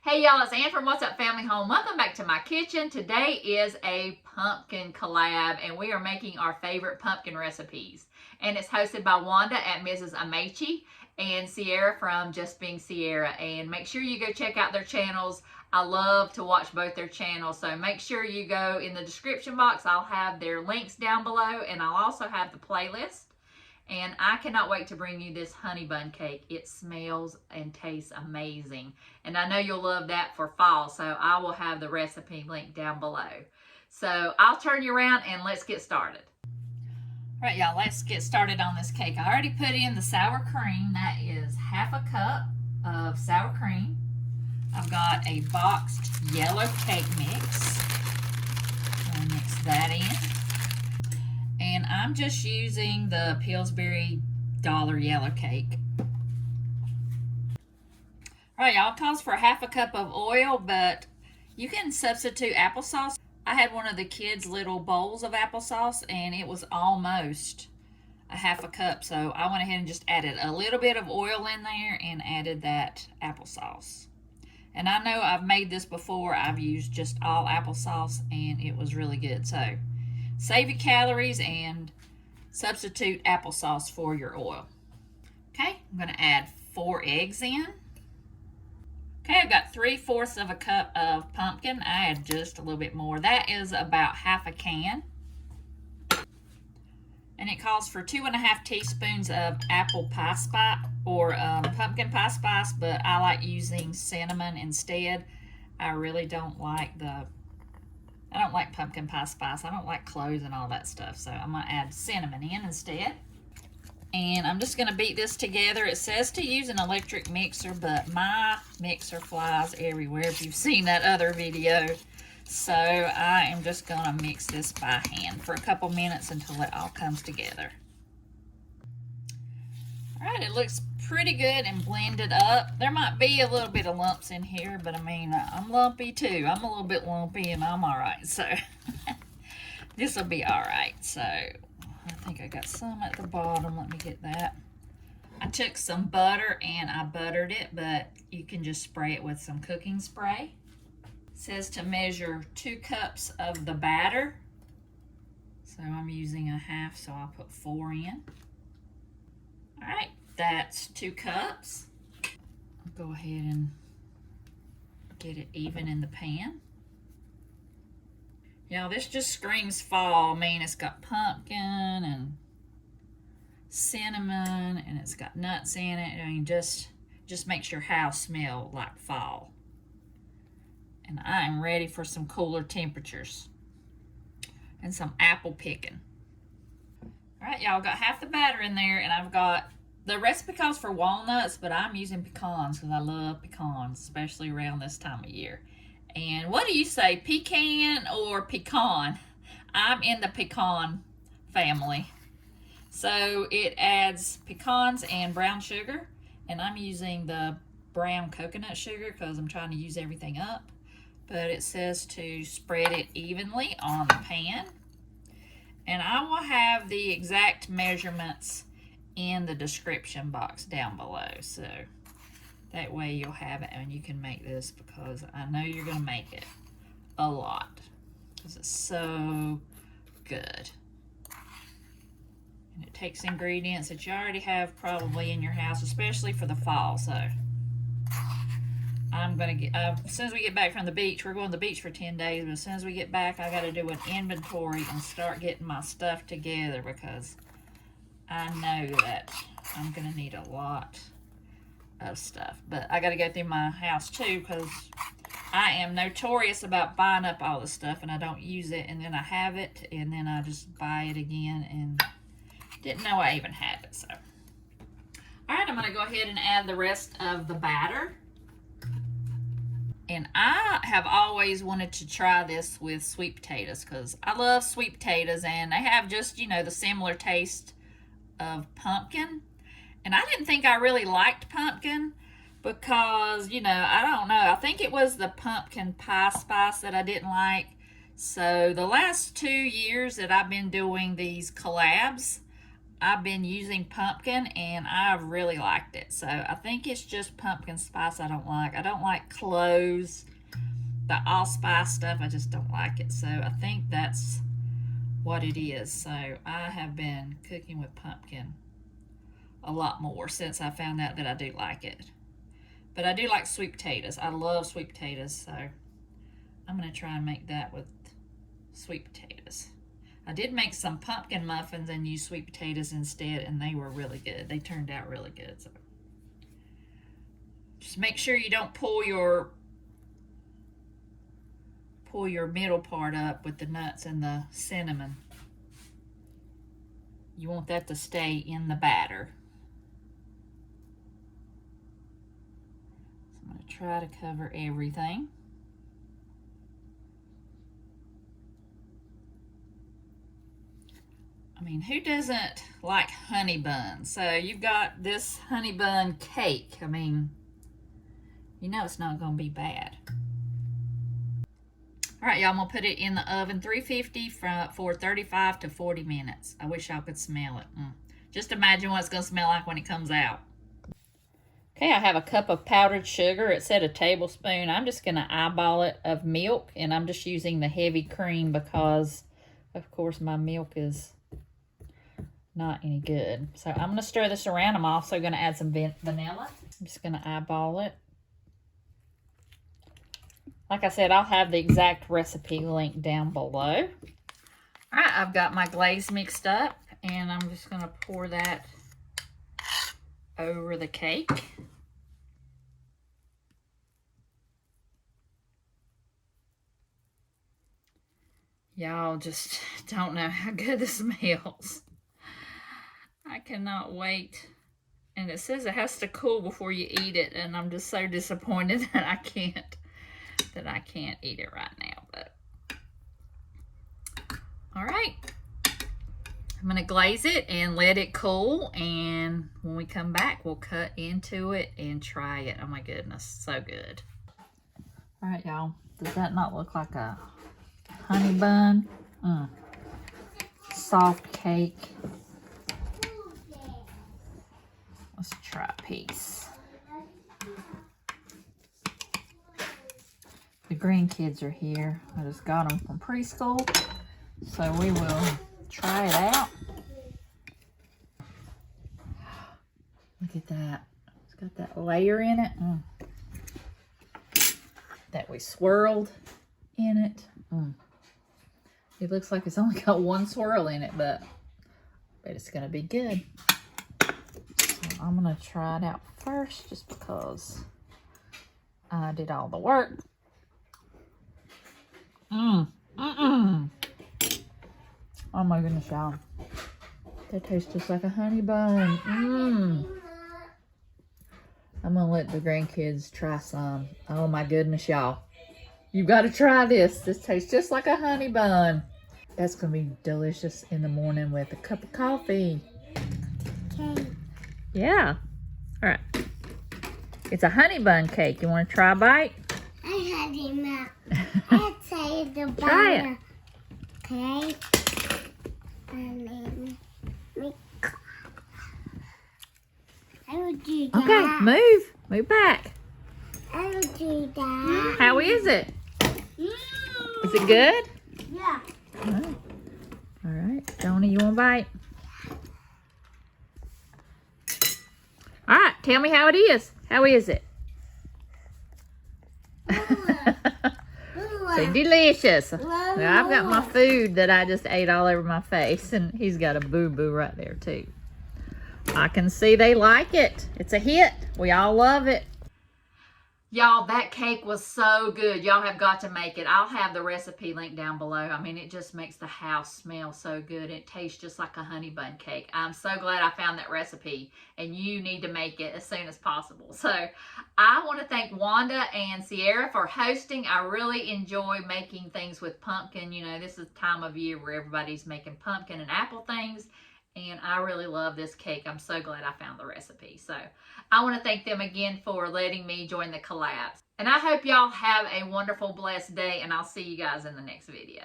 Hey y'all, it's Ann from What's Up Family Home. Welcome back to my kitchen. Today is a pumpkin collab and we are making our favorite pumpkin recipes. And it's hosted by Wanda at Mrs. Amechi and C'Aira from Just Being C'Aira. And make sure you go check out their channels. I love to watch both their channels, so make sure you go in the description box. I'll have their links down below and I'll also have the playlist. And I cannot wait to bring you this Honeybun Cake. It smells and tastes amazing. And I know you'll love that for fall, so I will have the recipe linked down below. So I'll turn you around and let's get started. All right, y'all, let's get started on this cake. I already put in the sour cream. That is half a cup of sour cream. I've got a boxed yellow cake mix. I'll mix that in. And I'm just using the Pillsbury Dollar Yellow Cake. All right, y'all, it calls for half a cup of oil, but you can substitute applesauce. I had one of the kids' little bowls of applesauce, and it was almost a half a cup. So I went ahead and just added a little bit of oil in there and added that applesauce. And I know I've made this before. I've used just all applesauce, and it was really good. So save your calories and substitute applesauce for your oil. Okay, I'm going to add 4 eggs in. Okay, I've got 3/4 of a cup of pumpkin. I add just a little bit more. That is about half a can. And it calls for 2½ teaspoons of apple pie spice or pumpkin pie spice, but I like using cinnamon instead. I really don't like I don't like pumpkin pie spice. I don't like cloves and all that stuff. So I'm going to add cinnamon in instead. And I'm just going to beat this together. It says to use an electric mixer, but my mixer flies everywhere if you've seen that other video. So I am just going to mix this by hand for a couple minutes until it all comes together. All right, it looks pretty good and blended up. There might be a little bit of lumps in here, but I mean, I'm lumpy too. I'm a little bit lumpy and I'm all right. So this will be all right. So I think I got some at the bottom. Let me get that. I took some butter and I buttered it, but you can just spray it with some cooking spray. It says to measure 2 cups of the batter. So I'm using 1/2, so I'll put 4 in. All right, that's 2 cups. I'll go ahead and get it even in the pan. Y'all, this just screams fall. I mean, it's got pumpkin and cinnamon and it's got nuts in it. I mean, just makes your house smell like fall. And I am ready for some cooler temperatures and some apple picking. All right, y'all, got half the batter in there, and I've got, the recipe calls for walnuts, but I'm using pecans because I love pecans, especially around this time of year. And what do you say, pecan or pecan? I'm in the pecan family. So it adds pecans and brown sugar, and I'm using the brown coconut sugar because I'm trying to use everything up. But it says to spread it evenly on the pan. And I will have the exact measurements in the description box down below. So that way you'll have it and you can make this, because I know you're going to make it a lot because it's so good. And it takes ingredients that you already have probably in your house, especially for the fall. So I'm going to get, as soon as we get back from the beach, we're going to the beach for 10 days, but as soon as we get back, I got to do an inventory and start getting my stuff together, because I know that I'm going to need a lot of stuff. But I got to go through my house too, because I am notorious about buying up all the stuff and I don't use it, and then I have it and then I just buy it again and didn't know I even had it. So all right, I'm going to go ahead and add the rest of the batter. And I have always wanted to try this with sweet potatoes because I love sweet potatoes, and they have just, you know, the similar taste of pumpkin. And I didn't think I really liked pumpkin because, you know, I don't know. I think it was the pumpkin pie spice that I didn't like. So the last 2 years that I've been doing these collabs, I've been using pumpkin and I've really liked it. So I think it's just pumpkin spice I don't like. I don't like cloves, the allspice stuff. I just don't like it. So I think that's what it is. So I have been cooking with pumpkin a lot more since I found out that I do like it. But I do like sweet potatoes. I love sweet potatoes. So I'm going to try and make that with sweet potatoes. I did make some pumpkin muffins and use sweet potatoes instead, and they were really good. They turned out really good. So just make sure you don't pull your middle part up with the nuts and the cinnamon. You want that to stay in the batter. So I'm going to try to cover everything. I mean, who doesn't like honey buns? So you've got this Honeybun Cake. I mean, you know it's not going to be bad. All right, y'all, I'm going to put it in the oven, 350 for 35 to 40 minutes. I wish y'all could smell it. Just imagine what it's going to smell like when it comes out. Okay, I have a cup of powdered sugar. It said a tablespoon. I'm just going to eyeball it of milk, and I'm just using the heavy cream because, of course, my milk is not any good. So I'm going to stir this around. I'm also going to add some vanilla. I'm just going to eyeball it. Like I said, I'll have the exact recipe link down below. All right, I've got my glaze mixed up, and I'm just going to pour that over the cake. Y'all just don't know how good this smells. I cannot wait. And it says it has to cool before you eat it, and I'm just so disappointed that I can't eat it right now. But all right, I'm gonna glaze it and let it cool, and when we come back we'll cut into it and try it. Oh my goodness, so good. All right, y'all, does that not look like a honey bun? Soft cake. Let's try a piece. The grandkids are here. I just got them from preschool, so we will try it out. Look at that. It's got that layer in it that we swirled in it. It looks like it's only got one swirl in it, but it's going to be good. So I'm going to try it out first just because I did all the work. Oh my goodness, y'all. That tastes just like a honey bun. I'm gonna let the grandkids try some. Oh my goodness, y'all. You've got to try this. This tastes just like a honey bun. That's gonna be delicious in the morning with a cup of coffee. Okay. Yeah. All right. It's a honey bun cake. You want to try a bite? I had enough. I'd say the butter. Try it. Okay. And I will do that. Okay, move back. I will do that. How is it? Is it good? Yeah. Oh. All right, Joni, you want a bite? All right, tell me how it is. How is it? So delicious. Well, I've got my food that I just ate all over my face, and he's got a boo-boo right there too. I can see they like it. It's a hit. We all love it. Y'all, that cake was so good. Y'all have got to make it. I'll have the recipe link down below. I mean, it just makes the house smell so good. It tastes just like a honey bun cake. I'm so glad I found that recipe, and you need to make it as soon as possible. So I want to thank Wanda and C'Aira for hosting. I really enjoy making things with pumpkin. You know, this is the time of year where everybody's making pumpkin and apple things. And I really love this cake. I'm so glad I found the recipe. So I want to thank them again for letting me join the collabs. And I hope y'all have a wonderful, blessed day. And I'll see you guys in the next video.